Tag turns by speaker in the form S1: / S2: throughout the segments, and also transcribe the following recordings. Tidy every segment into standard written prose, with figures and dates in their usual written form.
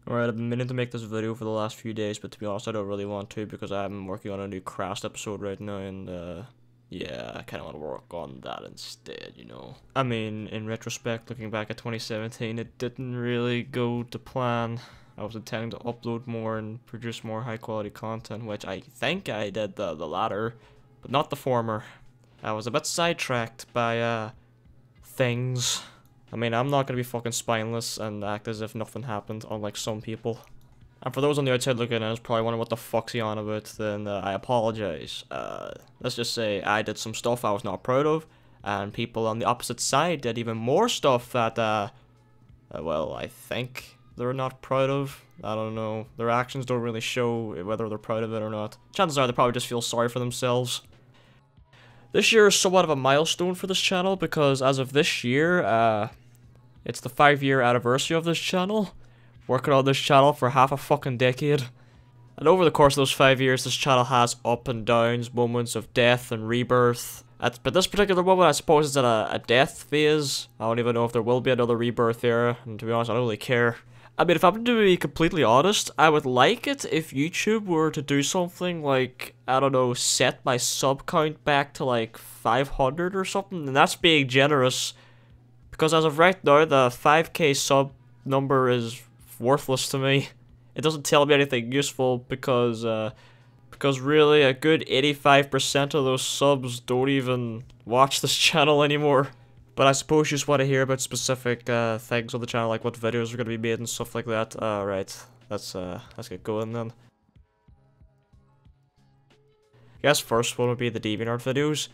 S1: Alright, I've been meaning to make this video for the last few days, but to be honest, I don't really want to because I'm working on a new crazt episode right now, and yeah, I kind of want to work on that instead, you know. I mean, in retrospect, looking back at 2017, it didn't really go to plan. I was intending to upload more and produce more high quality content, which I think I did the latter, but not the former. I was a bit sidetracked by, things. I mean, I'm not gonna be fucking spineless and act as if nothing happened, unlike some people. And for those on the outside looking in, who's probably wondering what the fuck's he on about, then I apologize. Let's just say I did some stuff I was not proud of, and people on the opposite side did even more stuff that, well, I think they're not proud of. I don't know. Their actions don't really show whether they're proud of it or not. Chances are they probably just feel sorry for themselves. This year is somewhat of a milestone for this channel because as of this year, it's the 5-year anniversary of this channel. Working on this channel for half a fucking decade. And over the course of those 5 years, this channel has up and downs, moments of death and rebirth. But this particular moment, I suppose, is at a death phase. I don't even know if there will be another rebirth era, and to be honest, I don't really care. I mean, if I'm to be completely honest, I would like it if YouTube were to do something like, I don't know, set my sub count back to like 500 or something, and that's being generous. Because as of right now, the 5k sub number is worthless to me. It doesn't tell me anything useful because really a good 85% of those subs don't even watch this channel anymore. But I suppose you just want to hear about specific things on the channel, like what videos are going to be made and stuff like that. Right, let's get going then. I guess first one would be the DeviantART videos.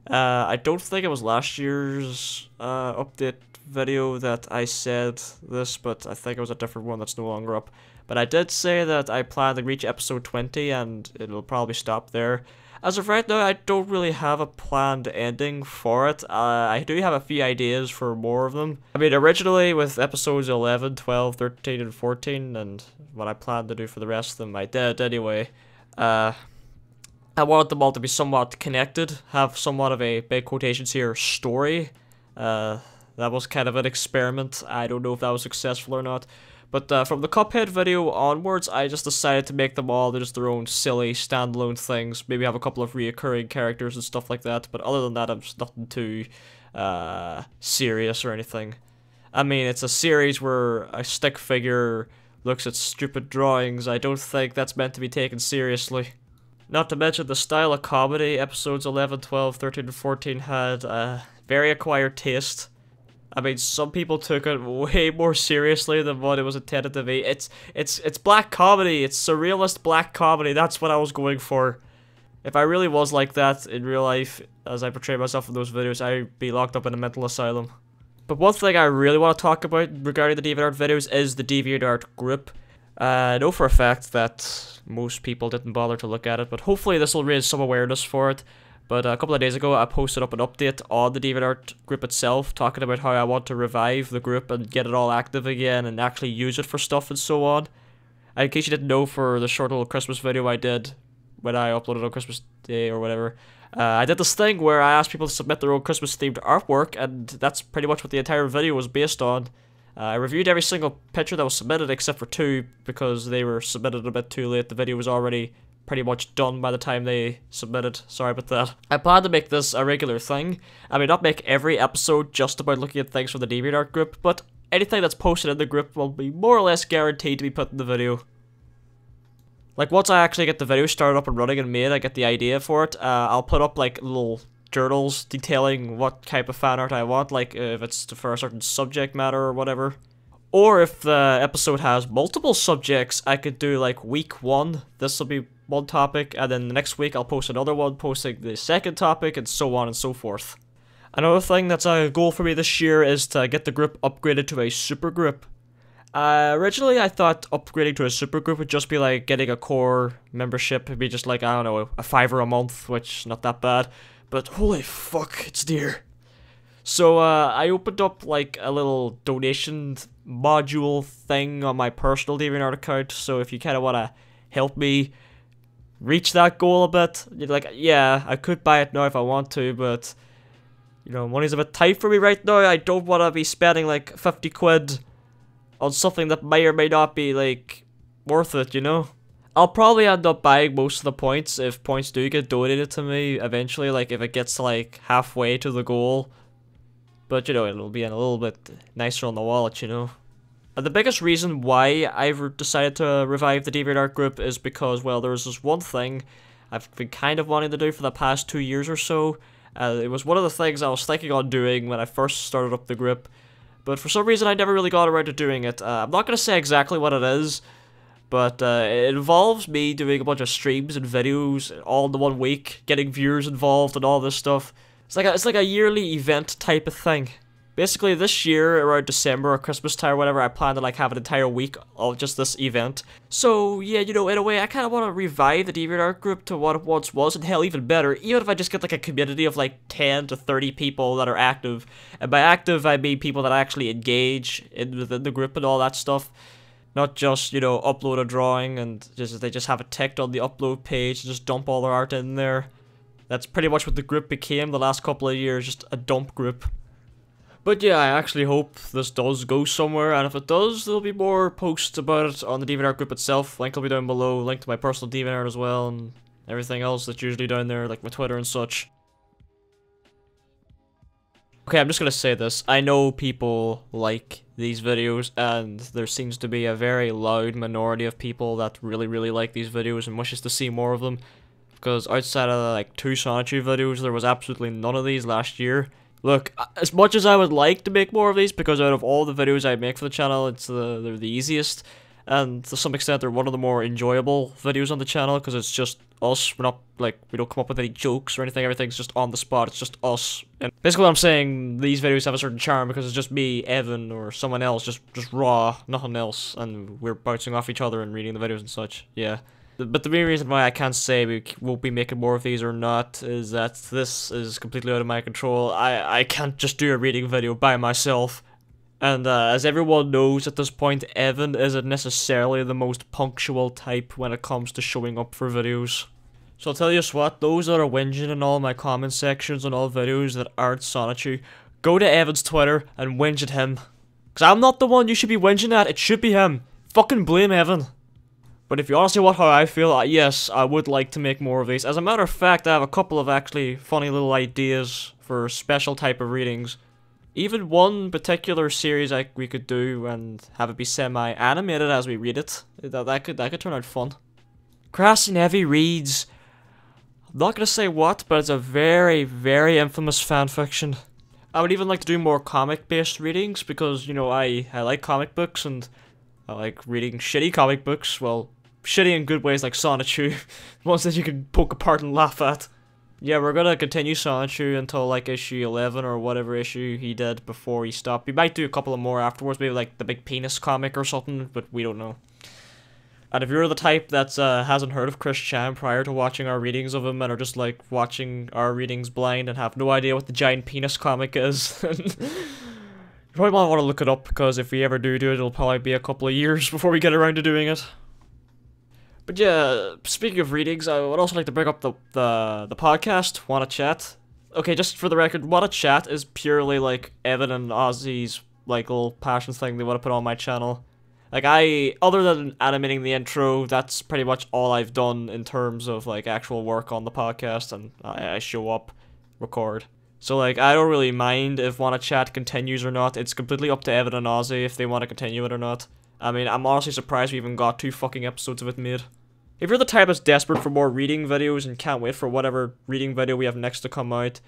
S1: I don't think it was last year's update video that I said this, but I think it was a different one that's no longer up. But I did say that I plan to reach episode 20 and it'll probably stop there. As of right now, I don't really have a planned ending for it. I do have a few ideas for more of them. I mean, originally with episodes 11, 12, 13, and 14, and what I planned to do for the rest of them, I did anyway. I wanted them all to be somewhat connected, have somewhat of a, big quotations here, story. That was kind of an experiment. I don't know if that was successful or not. But from the Cuphead video onwards, I just decided to make them all just their own silly, standalone things. Maybe have a couple of reoccurring characters and stuff like that. But other than that, it's nothing too serious or anything. I mean, it's a series where a stick figure looks at stupid drawings. I don't think that's meant to be taken seriously. Not to mention the style of comedy episodes 11, 12, 13, and 14 had a very acquired taste. I mean, some people took it way more seriously than what it was intended to be. It's black comedy. It's surrealist black comedy. That's what I was going for. If I really was like that in real life, as I portray myself in those videos, I'd be locked up in a mental asylum. But one thing I really want to talk about regarding the DeviantART videos is the DeviantART group. I know for a fact that most people didn't bother to look at it, but hopefully this will raise some awareness for it. But a couple of days ago, I posted up an update on the DeviantART group itself, talking about how I want to revive the group and get it all active again and actually use it for stuff and so on. And in case you didn't know, for the short little Christmas video I did when I uploaded on Christmas Day or whatever, I did this thing where I asked people to submit their own Christmas-themed artwork, and that's pretty much what the entire video was based on. I reviewed every single picture that was submitted except for 2 because they were submitted a bit too late. The video was already pretty much done by the time they submitted. Sorry about that. I plan to make this a regular thing. I mean, not make every episode just about looking at things from the DeviantART group, but anything that's posted in the group will be more or less guaranteed to be put in the video. Like, once I actually get the video started up and running and made, I get the idea for it, I'll put up, like, little journals detailing what type of fan art I want, like, if it's for a certain subject matter or whatever. Or if the episode has multiple subjects, I could do, like, week 1, this will be one topic, and then the next week I'll post another one posting the second topic, and so on and so forth. Another thing that's a goal for me this year is to get the group upgraded to a super group. Originally I thought upgrading to a super group would just be like getting a core membership. It'd be just like, I don't know, a $5 a month, which not that bad, but holy fuck, it's dear. So I opened up like a little donation module thing on my personal DeviantArt account, so if you kind of want to help me reach that goal a bit, you're like, yeah, I could buy it now if I want to, but you know, money's a bit tight for me right now. I don't want to be spending like 50 quid on something that may or may not be, like, worth it, you know? I'll probably end up buying most of the points if points do get donated to me eventually, like, if it gets, like, halfway to the goal. But, you know, it'll be a little bit nicer on the wallet, you know? And the biggest reason why I've decided to revive the DeviantArt group is because, well, there was this one thing I've been kind of wanting to do for the past 2 years or so. It was one of the things I was thinking on doing when I first started up the group, but for some reason I never really got around to doing it. I'm not going to say exactly what it is, but it involves me doing a bunch of streams and videos all in the 1 week, getting viewers involved and all this stuff. It's like a yearly event type of thing. Basically, this year, around December or Christmas time or whatever, I plan to, like, have an entire week of just this event. So, yeah, you know, in a way, I kind of want to revive the DeviantArt group to what it once was, and hell, even better, even if I just get, like, a community of, like, 10 to 30 people that are active. And by active, I mean people that actually engage within the group and all that stuff. Not just, you know, upload a drawing and they just have it ticked on the upload page and just dump all their art in there. That's pretty much what the group became the last couple of years, just a dump group. But yeah, I actually hope this does go somewhere, and if it does, there'll be more posts about it on the DeviantArt group itself. Link will be down below, link to my personal DeviantArt as well, and everything else that's usually down there, like my Twitter and such. Okay, I'm just gonna say this. I know people like these videos, and there seems to be a very loud minority of people that really like these videos and wishes to see more of them. Because outside of like 2 Sonichu videos, there was absolutely none of these last year. Look, as much as I would like to make more of these, because out of all the videos I make for the channel, they're the easiest, and to some extent they're one of the more enjoyable videos on the channel, because it's just us. We're not, like, we don't come up with any jokes or anything, everything's just on the spot, it's just us. And basically what I'm saying, these videos have a certain charm because it's just me, Evan, or someone else, just raw, nothing else, and we're bouncing off each other and reading the videos and such, yeah. But the main reason why I can't say we won't be making more of these or not is that this is completely out of my control. I can't just do a reading video by myself. And as everyone knows at this point, Evan isn't necessarily the most punctual type when it comes to showing up for videos. So I'll tell you what, those that are whinging in all my comment sections on all videos that aren't Sonichu, go to Evan's Twitter and whinge at him. Because I'm not the one you should be whinging at, it should be him. Fucking blame Evan. But if you honestly want how I feel, yes, I would like to make more of these. As a matter of fact, I have a couple of actually funny little ideas for special type of readings. Even one particular series we could do and have it be semi-animated as we read it. That could turn out fun. Crazt and Heavy reads. I'm not gonna say what, but it's a very infamous fanfiction. I would even like to do more comic-based readings because, you know, I like comic books and I like reading shitty comic books. Well, shitty in good ways like Sonichu. Ones that you can poke apart and laugh at. Yeah, we're gonna continue Sonichu until like issue 11 or whatever issue he did before he stopped. We might do a couple of more afterwards, maybe like the Big Penis comic or something, but we don't know. And if you're the type that hasn't heard of Chris Chan prior to watching our readings of him and are just like watching our readings blind and have no idea what the Giant Penis comic is, you probably might want to look it up, because if we ever do it, it'll probably be a couple of years before we get around to doing it. But yeah, speaking of readings, I would also like to bring up the podcast, Wanna Chat. Okay, just for the record, Wanna Chat is purely like Evan and Ozzy's like little passion thing they want to put on my channel. Like other than animating the intro, that's pretty much all I've done in terms of like actual work on the podcast, and I show up, record. So, like, I don't really mind if Wanna Chat continues or not. It's completely up to Evan and Ozzy if they want to continue it or not. I mean, I'm honestly surprised we even got 2 fucking episodes of it made. If you're the type that's desperate for more reading videos and can't wait for whatever reading video we have next to come out,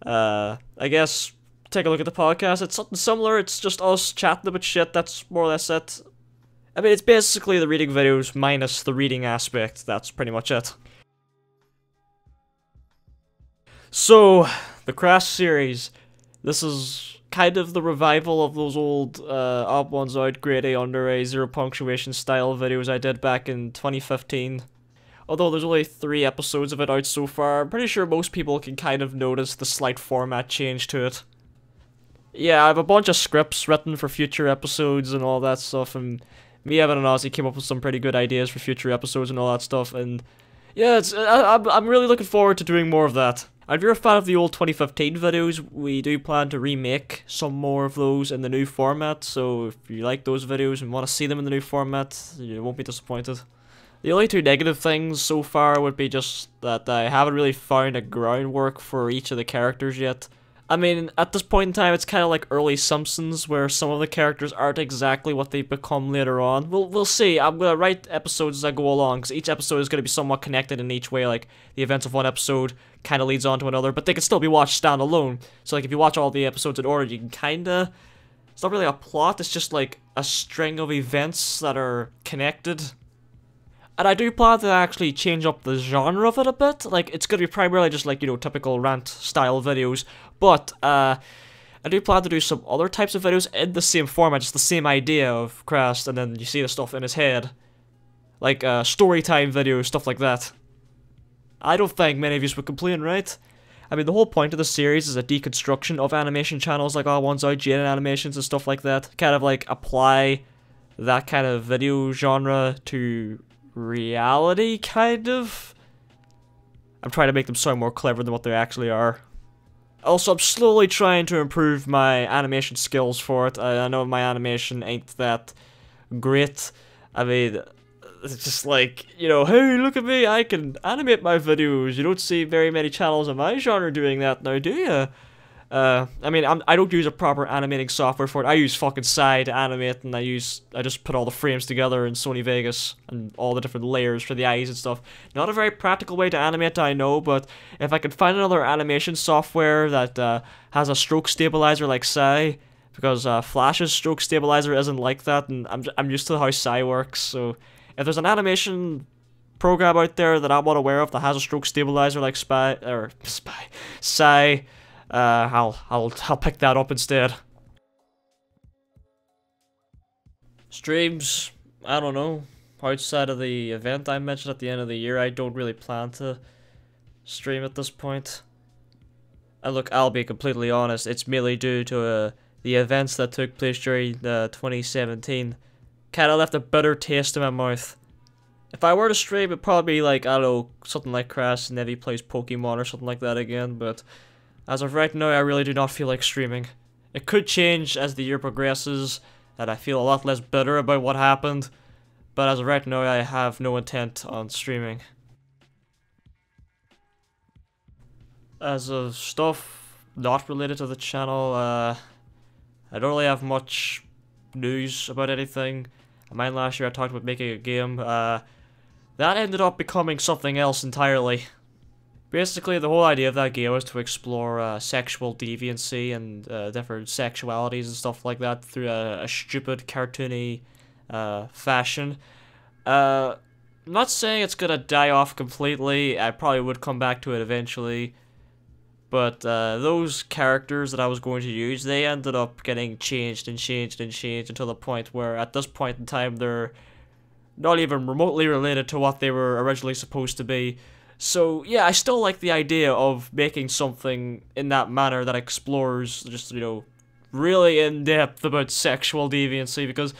S1: I guess take a look at the podcast. It's something similar. It's just us chatting about shit. That's more or less it. I mean, it's basically the reading videos minus the reading aspect. That's pretty much it. So, the Crazt series. This is kind of the revival of those old Op 1's Out Grade A Under A Zero Punctuation style videos I did back in 2015. Although there's only 3 episodes of it out so far, I'm pretty sure most people can kind of notice the slight format change to it. Yeah, I have a bunch of scripts written for future episodes and all that stuff, and me, Evan, and Ozzy came up with some pretty good ideas for future episodes and all that stuff, and yeah, I'm really looking forward to doing more of that. And if you're a fan of the old 2015 videos, we do plan to remake some more of those in the new format, so if you like those videos and want to see them in the new format, you won't be disappointed. The only two negative things so far would be just that I haven't really found a groundwork for each of the characters yet. I mean, at this point in time, it's kind of like early Simpsons, where some of the characters aren't exactly what they become later on. We'll see. I'm gonna write episodes as I go along, because each episode is gonna be somewhat connected in each way. Like, the events of one episode kind of leads on to another, but they can still be watched standalone. So, like, if you watch all the episodes in order, you can kinda... It's not really a plot, it's just, like, a string of events that are connected. And I do plan to actually change up the genre of it a bit. Like, it's gonna be primarily just like, you know, typical rant-style videos. But, I do plan to do some other types of videos in the same format, just the same idea of crazt, and then you see the stuff in his head. Like, story-time videos, stuff like that. I don't think many of you would complain, right? I mean, the whole point of the series is a deconstruction of animation channels like R1's IGN animations and stuff like that. Kind of, like, apply that kind of video genre to reality, kind of. I'm trying to make them sound more clever than what they actually are. Also, I'm slowly trying to improve my animation skills for it. I know my animation ain't that great. I mean, it's just like, you know, hey, look at me, I can animate my videos. You don't see very many channels in my genre doing that now, do you? I mean, I don't use a proper animating software for it. I use fucking Psy to animate, and I just put all the frames together in Sony Vegas and all the different layers for the eyes and stuff. Not a very practical way to animate, I know, but if I could find another animation software that has a stroke stabilizer like Psy, because Flash's stroke stabilizer isn't like that, and I'm used to how Psy works. So if there's an animation program out there that I'm not aware of that has a stroke stabilizer like Psy. I'll pick that up instead. Streams, I don't know. Outside of the event I mentioned at the end of the year, I don't really plan to stream at this point. And look, I'll be completely honest, it's mainly due to the events that took place during 2017. Kinda left a bitter taste in my mouth. If I were to stream, it'd probably be like, I don't know, something like crazt, Nevi plays Pokemon or something like that again, but as of right now, I really do not feel like streaming. It could change as the year progresses, and I feel a lot less bitter about what happened, but as of right now, I have no intent on streaming. As of stuff not related to the channel, I don't really have much news about anything. I mind last year I talked about making a game. That ended up becoming something else entirely. Basically, the whole idea of that game was to explore sexual deviancy and different sexualities and stuff like that through a stupid, cartoony fashion. I'm not saying it's gonna die off completely. I probably would come back to it eventually. But those characters that I was going to use, they ended up getting changed and changed and changed until the point where, at this point in time, they're not even remotely related to what they were originally supposed to be. So, yeah, I still like the idea of making something in that manner that explores just, you know, really in-depth about sexual deviancy, because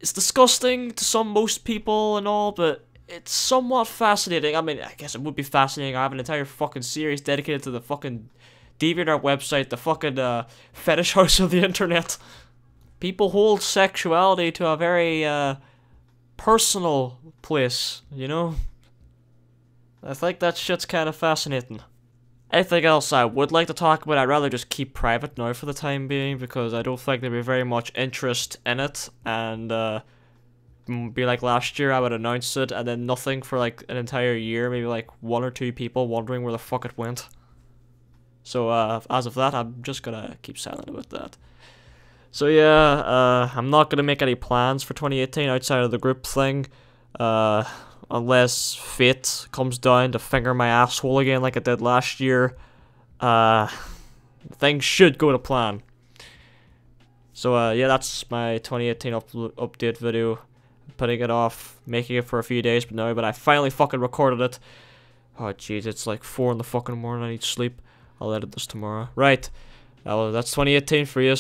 S1: it's disgusting to most people and all, but it's somewhat fascinating. I mean, I guess it would be fascinating. I have an entire fucking series dedicated to the fucking DeviantArt website, the fucking fetish house of the internet. People hold sexuality to a very personal place, you know? I think that shit's kind of fascinating. Anything else I would like to talk about, I'd rather just keep private now for the time being, because I don't think there'd be very much interest in it, and be like last year, I would announce it, and then nothing for like an entire year, maybe like 1 or 2 people wondering where the fuck it went. So as of that, I'm just gonna keep silent about that. So yeah, I'm not gonna make any plans for 2018 outside of the group thing, unless fate comes down to finger my asshole again like it did last year. Things should go to plan. So yeah, that's my 2018 update video. Putting it off, making it for a few days, but I finally fucking recorded it. Oh jeez, it's like 4 in the fucking morning, I need sleep. I'll edit this tomorrow. Right, that's 2018 for you.